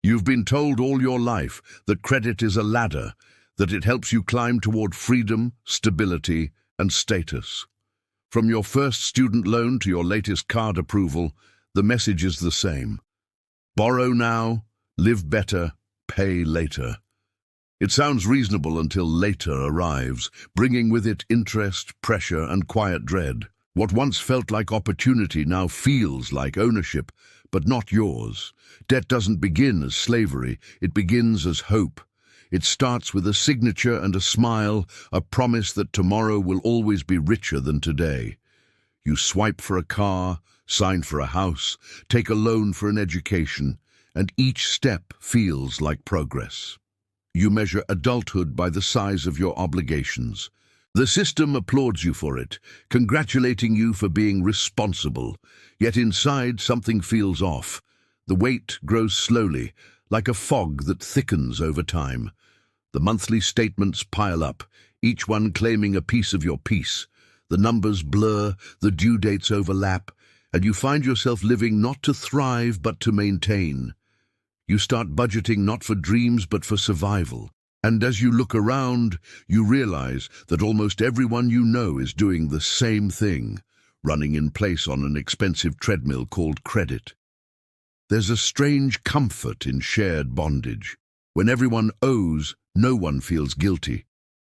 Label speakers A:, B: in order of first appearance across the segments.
A: You've been told all your life that credit is a ladder, that it helps you climb toward freedom, stability, and status. From your first student loan to your latest card approval, the message is the same. Borrow now, live better, pay later. It sounds reasonable until later arrives, bringing with it interest, pressure, and quiet dread. What once felt like opportunity now feels like ownership, but not yours. Debt doesn't begin as slavery, it begins as hope. It starts with a signature and a smile, a promise that tomorrow will always be richer than today. You swipe for a car, sign for a house, take a loan for an education, and each step feels like progress. You measure adulthood by the size of your obligations. The system applauds you for it, congratulating you for being responsible. Yet inside something feels off. The weight grows slowly, like a fog that thickens over time. The monthly statements pile up, each one claiming a piece of your peace. The numbers blur, the due dates overlap, and you find yourself living not to thrive but to maintain. You start budgeting not for dreams but for survival. And as you look around, you realize that almost everyone you know is doing the same thing, running in place on an expensive treadmill called credit. There's a strange comfort in shared bondage. When everyone owes, no one feels guilty.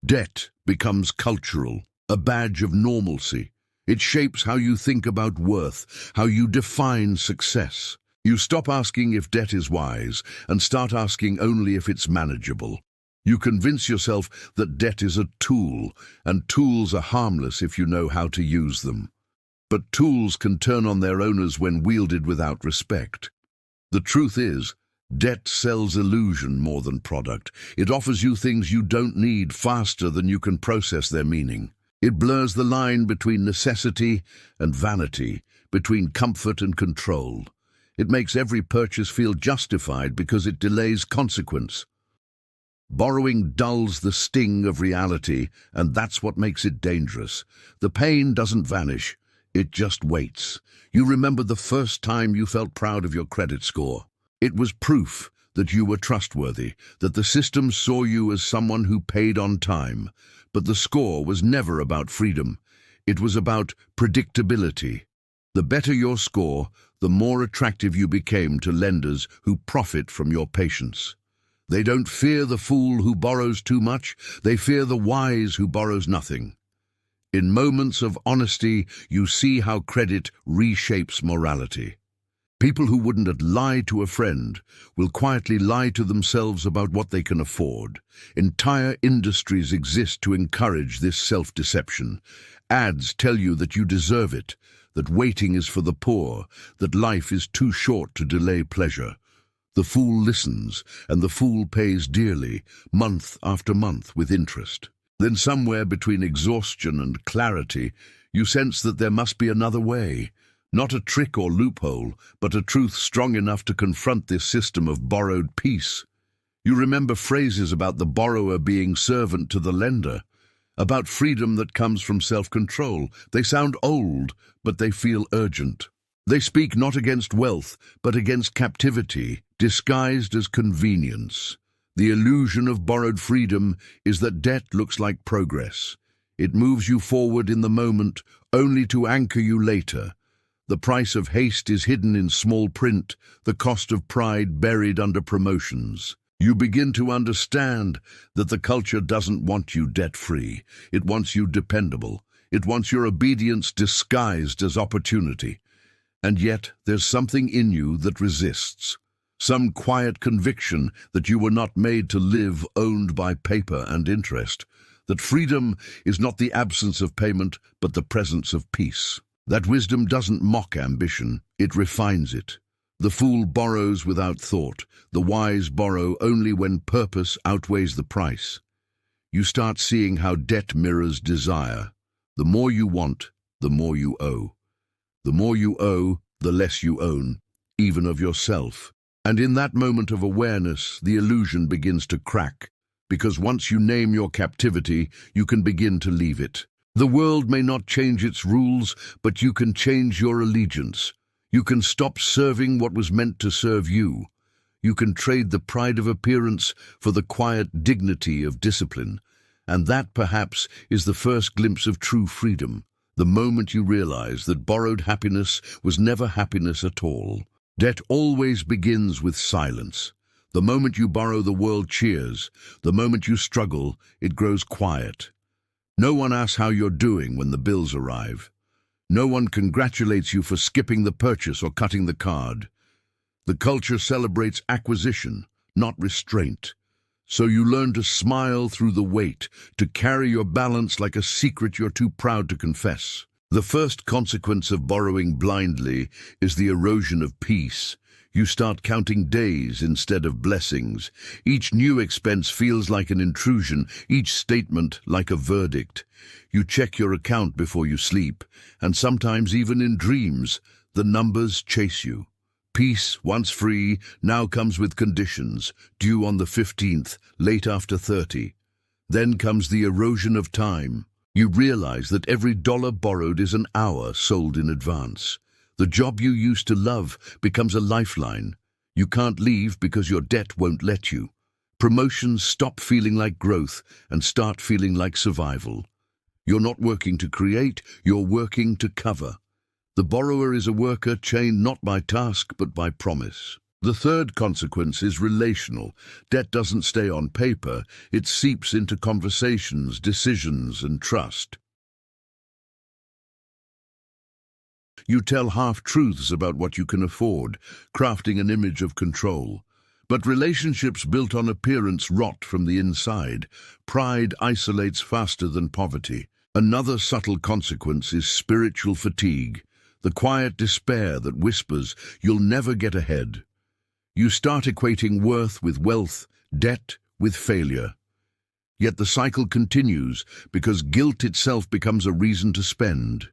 A: Debt becomes cultural, a badge of normalcy. It shapes how you think about worth, how you define success. You stop asking if debt is wise and start asking only if it's manageable. You convince yourself that debt is a tool, and tools are harmless if you know how to use them. But tools can turn on their owners when wielded without respect. The truth is, debt sells illusion more than product. It offers you things you don't need faster than you can process their meaning. It blurs the line between necessity and vanity, between comfort and control. It makes every purchase feel justified because it delays consequence. Borrowing dulls the sting of reality, and that's what makes it dangerous. The pain doesn't vanish, it just waits. You remember the first time you felt proud of your credit score. It was proof that you were trustworthy, that the system saw you as someone who paid on time. But the score was never about freedom. It was about predictability. The better your score, the more attractive you became to lenders who profit from your patience. They don't fear the fool who borrows too much, they fear the wise who borrows nothing. In moments of honesty, you see how credit reshapes morality. People who wouldn't lie to a friend will quietly lie to themselves about what they can afford. Entire industries exist to encourage this self-deception. Ads tell you that you deserve it, that waiting is for the poor, that life is too short to delay pleasure. The fool listens, and the fool pays dearly, month after month with interest. Then somewhere between exhaustion and clarity, you sense that there must be another way. Not a trick or loophole, but a truth strong enough to confront this system of borrowed peace. You remember phrases about the borrower being servant to the lender, about freedom that comes from self-control. They sound old, but they feel urgent. They speak not against wealth, but against captivity, disguised as convenience. The illusion of borrowed freedom is that debt looks like progress. It moves you forward in the moment, only to anchor you later. The price of haste is hidden in small print, the cost of pride buried under promotions. You begin to understand that the culture doesn't want you debt-free. It wants you dependable. It wants your obedience disguised as opportunity. And yet there's something in you that resists. Some quiet conviction that you were not made to live owned by paper and interest. That freedom is not the absence of payment, but the presence of peace. That wisdom doesn't mock ambition, it refines it. The fool borrows without thought. The wise borrow only when purpose outweighs the price. You start seeing how debt mirrors desire. The more you want, the more you owe. The more you owe, the less you own, even of yourself. And in that moment of awareness, the illusion begins to crack. Because once you name your captivity, you can begin to leave it. The world may not change its rules, but you can change your allegiance. You can stop serving what was meant to serve you. You can trade the pride of appearance for the quiet dignity of discipline. And that, perhaps, is the first glimpse of true freedom, the moment you realize that borrowed happiness was never happiness at all. Debt always begins with silence. The moment you borrow, the world cheers. The moment you struggle, it grows quiet. No one asks how you're doing when the bills arrive. No one congratulates you for skipping the purchase or cutting the card. The culture celebrates acquisition, not restraint. So you learn to smile through the weight, to carry your balance like a secret you're too proud to confess. The first consequence of borrowing blindly is the erosion of peace. You start counting days instead of blessings. Each new expense feels like an intrusion, each statement like a verdict. You check your account before you sleep, and sometimes even in dreams, the numbers chase you. Peace, once free, now comes with conditions, due on the 15th, late after 30. Then comes the erosion of time. You realize that every dollar borrowed is an hour sold in advance. The job you used to love becomes a lifeline. You can't leave because your debt won't let you. Promotions stop feeling like growth and start feeling like survival. You're not working to create, you're working to cover. The borrower is a worker chained not by task but by promise. The third consequence is relational. Debt doesn't stay on paper, it seeps into conversations, decisions, and trust. You tell half-truths about what you can afford, crafting an image of control. But relationships built on appearance rot from the inside. Pride isolates faster than poverty. Another subtle consequence is spiritual fatigue, the quiet despair that whispers, "You'll never get ahead." You start equating worth with wealth, debt with failure. Yet the cycle continues because guilt itself becomes a reason to spend.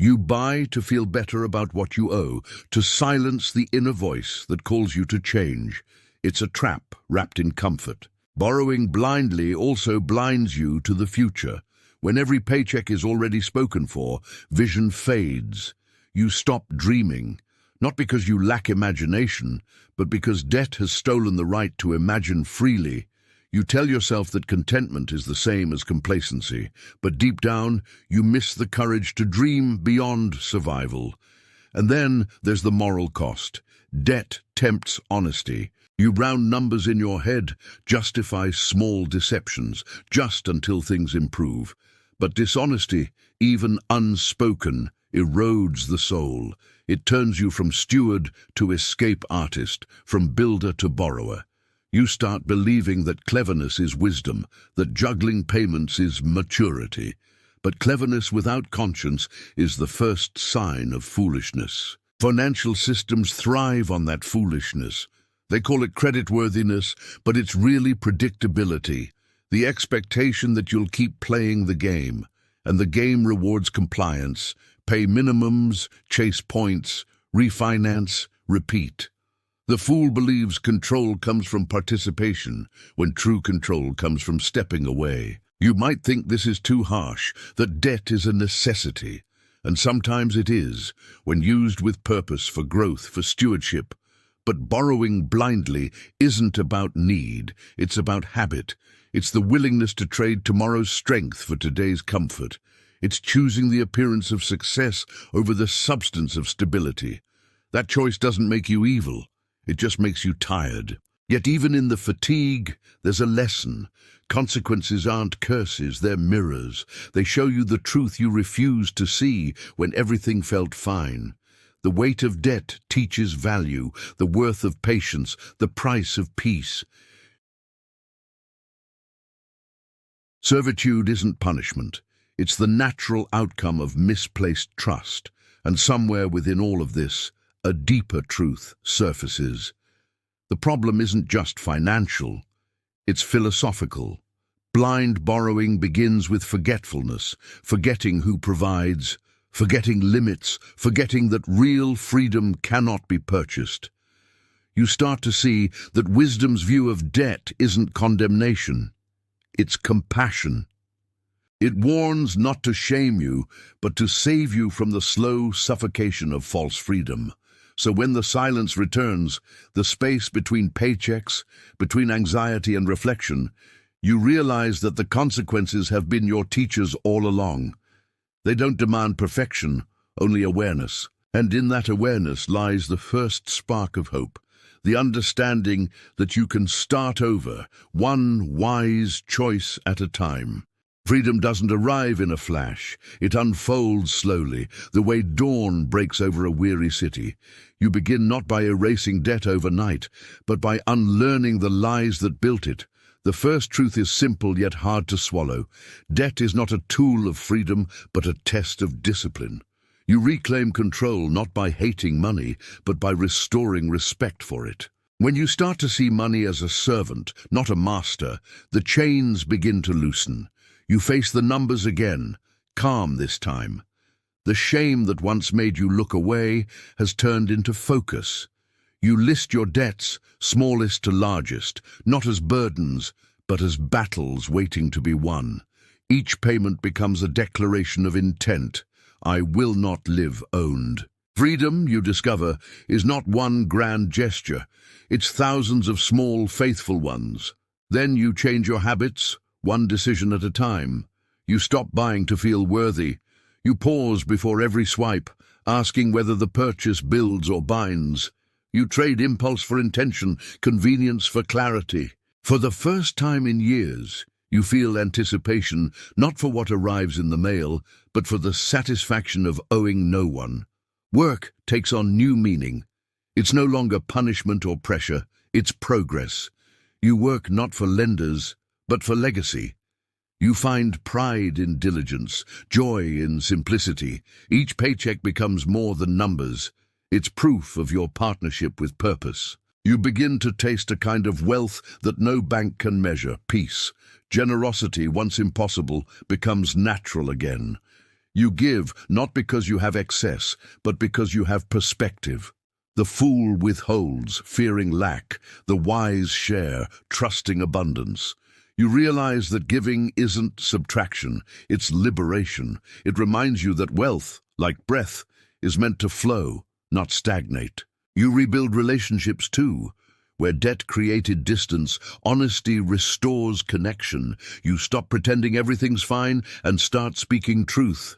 A: You buy to feel better about what you owe, to silence the inner voice that calls you to change. It's a trap wrapped in comfort. Borrowing blindly also blinds you to the future. When every paycheck is already spoken for, vision fades. You stop dreaming, not because you lack imagination, but because debt has stolen the right to imagine freely. You tell yourself that contentment is the same as complacency, but deep down, you miss the courage to dream beyond survival. And then there's the moral cost. Debt tempts honesty. You round numbers in your head, justify small deceptions, just until things improve. But dishonesty, even unspoken, erodes the soul. It turns you from steward to escape artist, from builder to borrower. You start believing that cleverness is wisdom, that juggling payments is maturity. But cleverness without conscience is the first sign of foolishness. Financial systems thrive on that foolishness. They call it creditworthiness, but it's really predictability. The expectation that you'll keep playing the game, and the game rewards compliance. Pay minimums, chase points, refinance, repeat. The fool believes control comes from participation, when true control comes from stepping away. You might think this is too harsh, that debt is a necessity. And sometimes it is, when used with purpose for growth, for stewardship. But borrowing blindly isn't about need, it's about habit. It's the willingness to trade tomorrow's strength for today's comfort. It's choosing the appearance of success over the substance of stability. That choice doesn't make you evil, it just makes you tired. Yet even in the fatigue, there's a lesson. Consequences aren't curses, they're mirrors. They show you the truth you refused to see when everything felt fine. The weight of debt teaches value, the worth of patience, the price of peace. Servitude isn't punishment. It's the natural outcome of misplaced trust. And somewhere within all of this, a deeper truth surfaces. The problem isn't just financial, it's philosophical. Blind borrowing begins with forgetfulness, forgetting who provides, forgetting limits, forgetting that real freedom cannot be purchased. You start to see that wisdom's view of debt isn't condemnation, it's compassion. It warns not to shame you, but to save you from the slow suffocation of false freedom. So when the silence returns, the space between paychecks, between anxiety and reflection, you realize that the consequences have been your teachers all along. They don't demand perfection, only awareness. And in that awareness lies the first spark of hope, the understanding that you can start over, one wise choice at a time. Freedom doesn't arrive in a flash. It unfolds slowly, the way dawn breaks over a weary city. You begin not by erasing debt overnight, but by unlearning the lies that built it. The first truth is simple yet hard to swallow. Debt is not a tool of freedom, but a test of discipline. You reclaim control not by hating money, but by restoring respect for it. When you start to see money as a servant, not a master, the chains begin to loosen. You face the numbers again, calm this time. The shame that once made you look away has turned into focus. You list your debts, smallest to largest, not as burdens, but as battles waiting to be won. Each payment becomes a declaration of intent. I will not live owned. Freedom, you discover, is not one grand gesture. It's thousands of small, faithful ones. Then you change your habits, one decision at a time. You stop buying to feel worthy. You pause before every swipe, asking whether the purchase builds or binds. You trade impulse for intention, convenience for clarity. For the first time in years, you feel anticipation, not for what arrives in the mail, but for the satisfaction of owing no one. Work takes on new meaning. It's no longer punishment or pressure, it's progress. You work not for lenders, but for legacy. You find pride in diligence, joy in simplicity. Each paycheck becomes more than numbers. It's proof of your partnership with purpose. You begin to taste a kind of wealth that no bank can measure, peace. Generosity, once impossible, becomes natural again. You give not because you have excess, but because you have perspective. The fool withholds, fearing lack. The wise share, trusting abundance. You realize that giving isn't subtraction, it's liberation. It reminds you that wealth, like breath, is meant to flow, not stagnate. You rebuild relationships too. Where debt created distance, honesty restores connection. You stop pretending everything's fine and start speaking truth.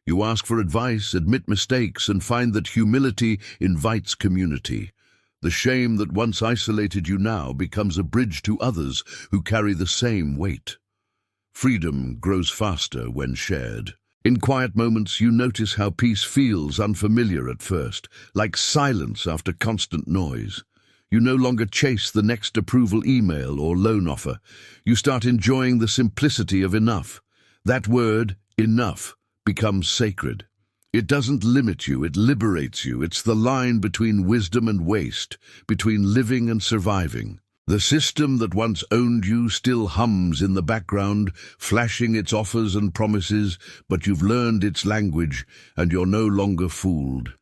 A: You ask for advice, admit mistakes, and find that humility invites community. The shame that once isolated you now becomes a bridge to others who carry the same weight. Freedom grows faster when shared. In quiet moments, you notice how peace feels unfamiliar at first, like silence after constant noise. You no longer chase the next approval email or loan offer. You start enjoying the simplicity of enough. That word, enough, becomes sacred. It doesn't limit you, it liberates you. It's the line between wisdom and waste, between living and surviving. The system that once owned you still hums in the background, flashing its offers and promises, but you've learned its language and you're no longer fooled.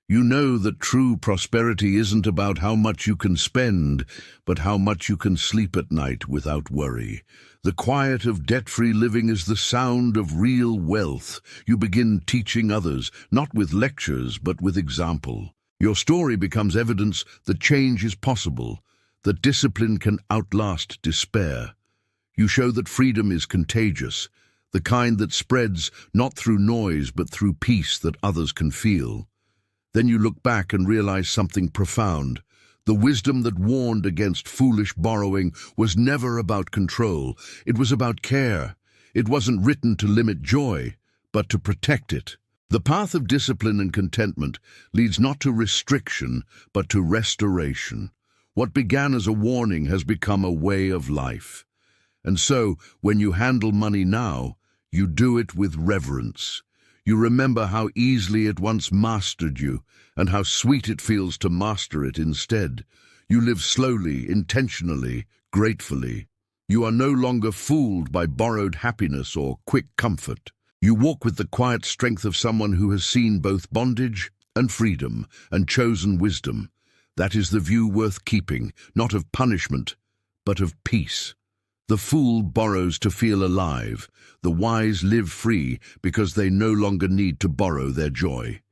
A: You know that true prosperity isn't about how much you can spend, but how much you can sleep at night without worry. The quiet of debt-free living is the sound of real wealth. You begin teaching others, not with lectures, but with example. Your story becomes evidence that change is possible, that discipline can outlast despair. You show that freedom is contagious, the kind that spreads not through noise, but through peace that others can feel. Then you look back and realize something profound. The wisdom that warned against foolish borrowing was never about control. It was about care. It wasn't written to limit joy, but to protect it. The path of discipline and contentment leads not to restriction, but to restoration. What began as a warning has become a way of life. And so, when you handle money now, you do it with reverence. You remember how easily it once mastered you, and how sweet it feels to master it instead. You live slowly, intentionally, gratefully. You are no longer fooled by borrowed happiness or quick comfort. You walk with the quiet strength of someone who has seen both bondage and freedom, and chosen wisdom. That is the view worth keeping, not of punishment, but of peace. The fool borrows to feel alive. The wise live free because they no longer need to borrow their joy.